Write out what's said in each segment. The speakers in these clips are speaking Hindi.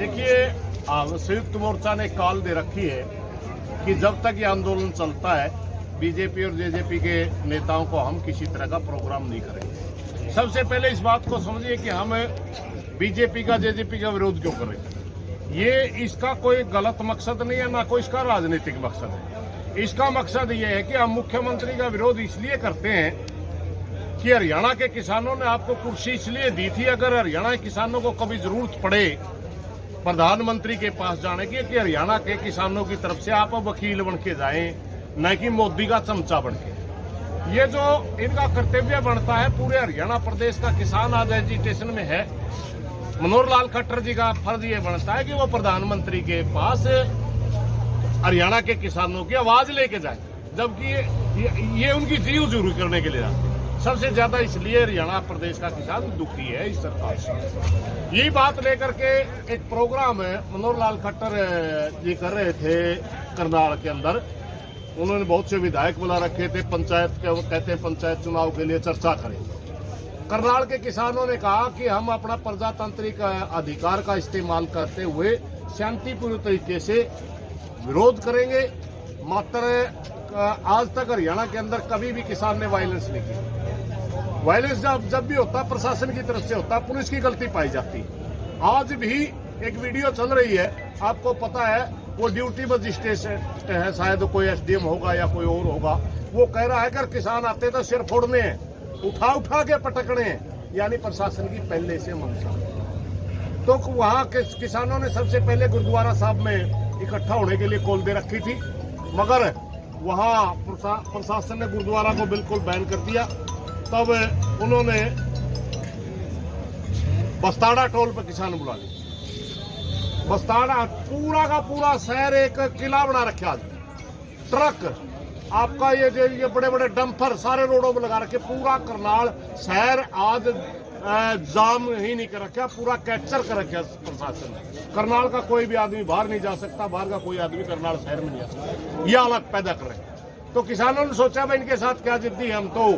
देखिए, संयुक्त मोर्चा ने कॉल दे रखी है कि जब तक ये आंदोलन चलता है बीजेपी और जेजेपी के नेताओं को हम किसी तरह का प्रोग्राम नहीं करेंगे। सबसे पहले इस बात को समझिए कि हम बीजेपी का जेजेपी का विरोध क्यों कर रहे हैं। ये इसका कोई गलत मकसद नहीं है, ना कोई इसका राजनीतिक मकसद है। इसका मकसद ये है कि हम मुख्यमंत्री का विरोध इसलिए करते हैं कि हरियाणा के किसानों ने आपको कुर्सी इसलिए दी थी, अगर हरियाणा के किसानों को कभी जरूरत पड़े प्रधानमंत्री के पास जाने की, कि हरियाणा के किसानों की तरफ से आप वकील बन के जाएं, न कि मोदी का चमचा बन के। ये जो इनका कर्तव्य बनता है, पूरे हरियाणा प्रदेश का किसान आज एजिटेशन में है। मनोहर लाल खट्टर जी का फर्ज ये बनता है कि वो प्रधानमंत्री के पास हरियाणा के किसानों की आवाज लेके जाए, जबकि ये उनकी जी हजूरी करने के लिए जाते हैं। सबसे ज्यादा इसलिए हरियाणा प्रदेश का किसान दुखी है इस सरकार से। यही बात लेकर के एक प्रोग्राम है मनोहर लाल खट्टर जी कर रहे थे करनाल के अंदर। उन्होंने बहुत से विधायक बुला रखे थे, पंचायत के, वो कहते हैं पंचायत चुनाव के लिए चर्चा करें। करनाल के किसानों ने कहा कि हम अपना प्रजातांत्रिक अधिकार का इस्तेमाल करते हुए शांतिपूर्ण तरीके से विरोध करेंगे। मात्र आज तक हरियाणा के अंदर कभी भी किसान ने वायलेंस नहीं की। वायलेंस जब भी होता प्रशासन की तरफ से होता, पुलिस की गलती पाई जाती। आज भी एक वीडियो चल रही है, आपको पता है, वो ड्यूटी मजिस्ट्रेट है, शायद कोई एसडीएम होगा या कोई और होगा। वो कह रहा है अगर किसान आते तो सिर फोड़ने हैं, उठा के पटकने हैं, यानी प्रशासन की पहले से मंशा। तो वहां के किसानों ने सबसे पहले गुरुद्वारा साहब में इकट्ठा होने के लिए कॉल दे रखी थी, मगर वहां प्रशासन ने गुरुद्वारा को बिल्कुल बैन कर दिया। तब उन्होंने बस्ताड़ा टोल पर किसान बुला लिए। बस्ताड़ा पूरा का पूरा शहर एक किला बना रखा। आज ट्रक आपका ये बड़े बड़े डंपर सारे रोडों में लगा रखे। पूरा करनाल शहर आज जाम ही नहीं कर रखा, पूरा कैप्चर कर रखा प्रशासन ने। करनाल का कोई भी आदमी बाहर नहीं जा सकता, बाहर का कोई आदमी करनाल शहर में नहीं आ सकता। ये हालत पैदा कर रहे हैं। तो किसानों ने सोचा भाई इनके साथ क्या जिद्दी, हम तो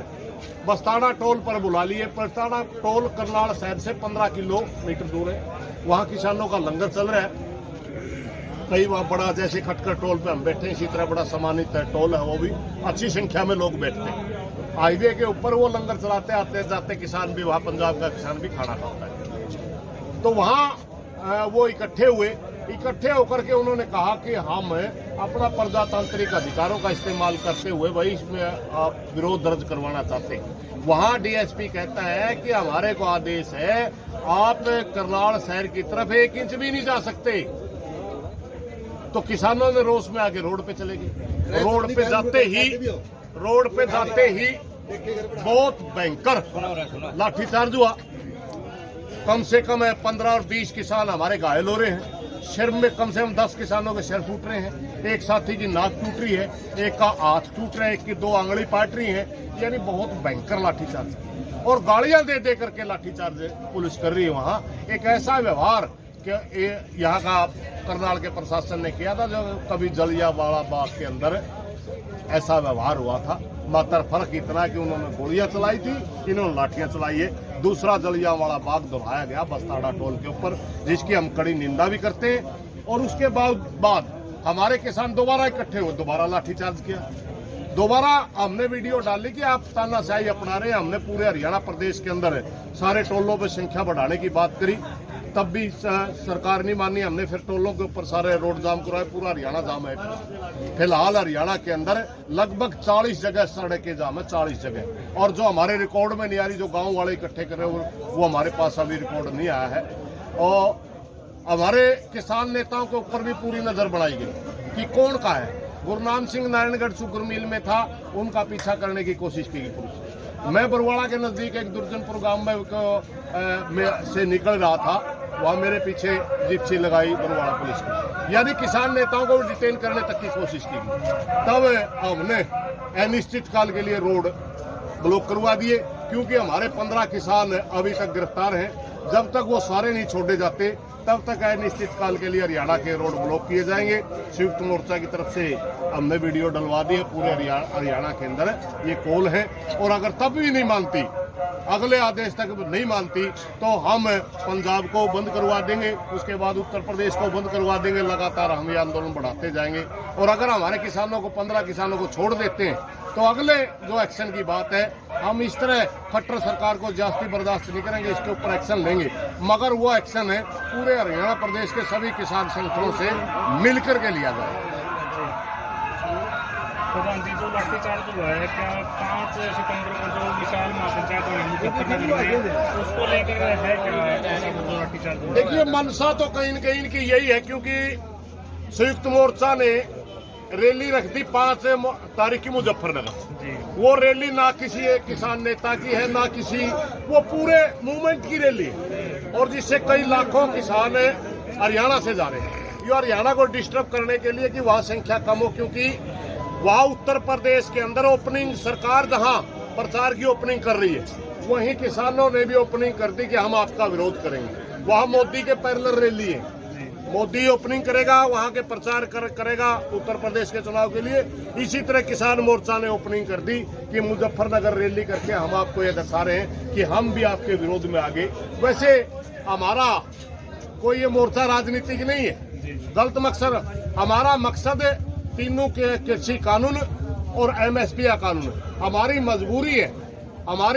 बस्ताड़ा टोल पर बुला लिए। बस्ताड़ा टोल करनाल शहर से 15 किलोमीटर दूर है। वहां किसानों का लंगर चल रहा है। कई वहां बड़ा, जैसे खटकर टोल पे हम बैठे, इसी तरह बड़ा सम्मानित टोल है, वो भी अच्छी संख्या में लोग बैठते हैं। हाईवे के ऊपर वो लंगर चलाते, आते जाते किसान भी, वहां पंजाब का किसान भी खाना खाता है। तो वहां वो इकट्ठे होकर के उन्होंने कहा कि हम अपना प्रजातांत्रिक अधिकारों का इस्तेमाल करते हुए भाई इसमें विरोध दर्ज करवाना चाहते हैं। वहां डीएसपी कहता है कि हमारे को आदेश है, आप करनाल शहर की तरफ 1 इंच भी नहीं जा सकते। तो किसानों ने रोष में आके रोड पे चले गए। रोड पे जाते ही बहुत भयंकर लाठीचार्ज हुआ। कम से कम 15 और 20 किसान हमारे घायल हो रहे हैं। सिर में कम से कम 10 किसानों के सिर फूट रहे हैं। एक साथी की नाक टूट रही है, एक का हाथ टूट रहा है, एक की 2 आंगली पाट रही है। यानी बहुत भयंकर लाठीचार्ज और गाड़ियां दे करके लाठीचार्ज पुलिस कर रही है। वहां एक ऐसा व्यवहार कि यहाँ का करनाल के प्रशासन ने किया था जो कभी जलियांवाला बाग के अंदर ऐसा व्यवहार हुआ था। मात्र फर्क इतना कि उन्होंने गोलियां चलाई थी, इन्होंने लाठियां चलाई है। दूसरा जलियांवाला बाग दोहराया गया बस्ताड़ा टोल के ऊपर, जिसकी हम कड़ी निंदा भी करते हैं। और उसके बाद हमारे किसान दोबारा इकट्ठे हुए, दोबारा लाठीचार्ज किया। दोबारा हमने वीडियो डाली कि आप तानाशाही अपना रहे हैं। हमने पूरे हरियाणा प्रदेश के अंदर सारे टोलों पर संख्या बढ़ाने की बात करी, तब भी सरकार नहीं मानी। हमने फिर टोलों के ऊपर सारे रोड जाम करवाए, पूरा हरियाणा जाम है। फिलहाल हरियाणा के अंदर लगभग 40 जगह सड़कें जाम है, 40 जगह। और जो हमारे रिकॉर्ड में नहीं आ रही, जो गांव वाले इकट्ठे कर रहे हैं, वो हमारे पास अभी रिकॉर्ड नहीं आया है। और हमारे किसान नेताओं के ऊपर भी पूरी नजर बनाई गई कि कौन का है। गुरनाम सिंह नारायणगढ़ शुगर मिल में था, उनका पीछा करने की कोशिश की गई पुलिस। मैं बरवाड़ा के नजदीक एक दुर्जनपुर गांव में से निकल रहा था, वहां मेरे पीछे जिप्सी लगाई बरवाड़ा पुलिस की। यानी किसान नेताओं को डिटेन करने तक की कोशिश की गई। तब हमने अनिश्चितकाल के लिए रोड ब्लॉक करवा दिए, क्योंकि हमारे 15 किसान अभी तक गिरफ्तार हैं। जब तक वो सारे नहीं छोड़े जाते, तब तक अनिश्चितकाल के लिए हरियाणा के रोड ब्लॉक किए जाएंगे। संयुक्त मोर्चा की तरफ से हमने वीडियो डलवा दी है। पूरे हरियाणा के अंदर ये कॉल है, और अगर तब भी नहीं मानती अगले आदेश तक नहीं मानती तो हम पंजाब को बंद करवा देंगे, उसके बाद उत्तर प्रदेश को बंद करवा देंगे। लगातार हम ये आंदोलन बढ़ाते जाएंगे और अगर हमारे किसानों को 15 किसानों को छोड़ देते हैं तो अगले जो एक्शन की बात है, हम इस तरह खट्टर सरकार को जास्ती बर्दाश्त नहीं करेंगे, इसके ऊपर एक्शन लेंगे। मगर वो एक्शन है पूरे हरियाणा प्रदेश के सभी किसान संगठनों से मिलकर के लिया जाए। प्रधान जी, जो लाठीचार्ज हुआ है, क्या 5 सितंबर को जो विशाल महापंचायत हुई मुजफ्फरनगर में, उसको लेकर है क्या ऐसा जो लाठीचार्ज हुआ? देखिए, मनसा तो कहीं न कहीं की यही है, क्योंकि संयुक्त मोर्चा ने रैली रख दी 5 तारीख की मुजफ्फरनगर। वो रैली ना किसी एक किसान नेता की है, ना किसी, वो पूरे मूवमेंट की रैली है और जिससे कई लाखों किसान हरियाणा से जा रहे हैं। ये हरियाणा को डिस्टर्ब करने के लिए कि वहाँ संख्या कम हो, क्योंकि वहाँ उत्तर प्रदेश के अंदर ओपनिंग सरकार जहाँ प्रचार की ओपनिंग कर रही है, वहीं किसानों ने भी ओपनिंग कर दी कि हम आपका विरोध करेंगे। वहाँ मोदी के पैरेलल रैली है, मोदी ओपनिंग करेगा, वहाँ के प्रचार करेगा उत्तर प्रदेश के चुनाव के लिए। इसी तरह किसान मोर्चा ने ओपनिंग कर दी कि मुजफ्फरनगर रैली करके हम आपको ये दर्शा रहे हैं कि हम भी आपके विरोध में आगे। वैसे हमारा कोई ये मोर्चा राजनीतिक नहीं है, गलत मकसद। हमारा मकसद तीनों के कृषि कानून और एमएसपी का कानून। हमारी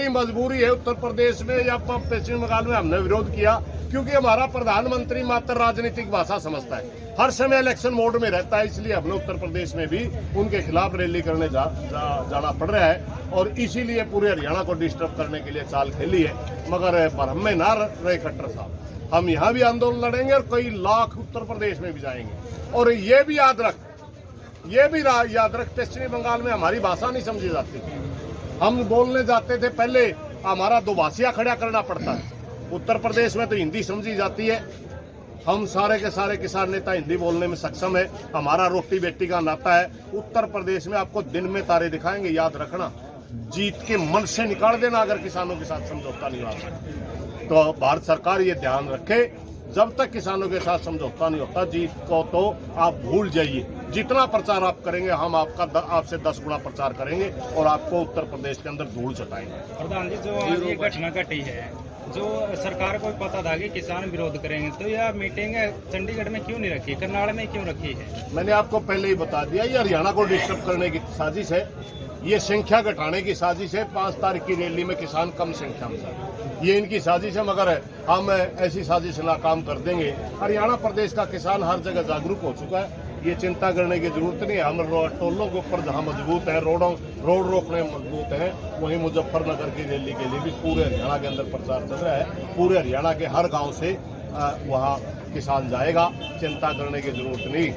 मजबूरी है उत्तर प्रदेश में या पश्चिम बंगाल में हमने विरोध किया, क्योंकि हमारा प्रधानमंत्री मात्र राजनीतिक भाषा समझता है, हर समय इलेक्शन मोड में रहता है। इसलिए हमने उत्तर प्रदेश में भी उनके खिलाफ रैली करने जाना पड़ रहा है और इसीलिए पूरे हरियाणा को डिस्टर्ब करने के लिए चाल खेली है। मगर भरम में ना रहे खट्टर साहब, हम यहाँ भी आंदोलन लड़ेंगे और कई लाख उत्तर प्रदेश में भी जाएंगे। और ये भी याद रख, पश्चिमी बंगाल में हमारी भाषा नहीं समझी जाती। हम बोलने जाते थे पहले हमारा दोभाषिया खड़ा करना पड़ता है। उत्तर प्रदेश में तो हिंदी समझी जाती है। हम सारे के सारे किसान नेता हिंदी बोलने में सक्षम है, हमारा रोटी बेटी का नाता है। उत्तर प्रदेश में आपको दिन में तारे दिखाएंगे, याद रखना। जीत के मन से निकाल देना अगर किसानों के साथ समझौता नहीं होता तो। भारत सरकार ये ध्यान रखे, जब तक किसानों के साथ समझौता नहीं होता, जीत को तो आप भूल जाइए। जितना प्रचार आप करेंगे, हम आपसे 10 गुना प्रचार करेंगे और आपको उत्तर प्रदेश के अंदर धूल चटाएंगे। प्रधान जी, जो आज ये घटना घटी है, जो सरकार को पता था कि किसान विरोध करेंगे, तो यह मीटिंग चंडीगढ़ में क्यों नहीं रखी, करनाल में क्यों रखी है? मैंने आपको पहले ही बता दिया, ये हरियाणा को डिस्टर्ब करने की साजिश है, ये संख्या घटाने की साजिश है। 5 तारीख की रैली में किसान कम संख्या में था, ये इनकी साजिश है। मगर हम ऐसी साजिश नाकाम कर देंगे। हरियाणा प्रदेश का किसान हर जगह जागरूक हो चुका है, ये चिंता करने की जरूरत नहीं है। हम टोलों के ऊपर जहाँ मजबूत है, रोड रोकने में मजबूत है, वहीं मुजफ्फरनगर की रैली के लिए भी पूरे हरियाणा के अंदर प्रचार चल रहा है। पूरे हरियाणा के हर गाँव से वहाँ किसान जाएगा, चिंता करने की जरूरत नहीं।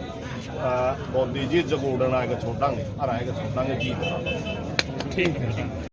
मोदी जी जब उड़न आएगा छोड़ांगे और आएगा छोड़ांगे जी। ठीक है।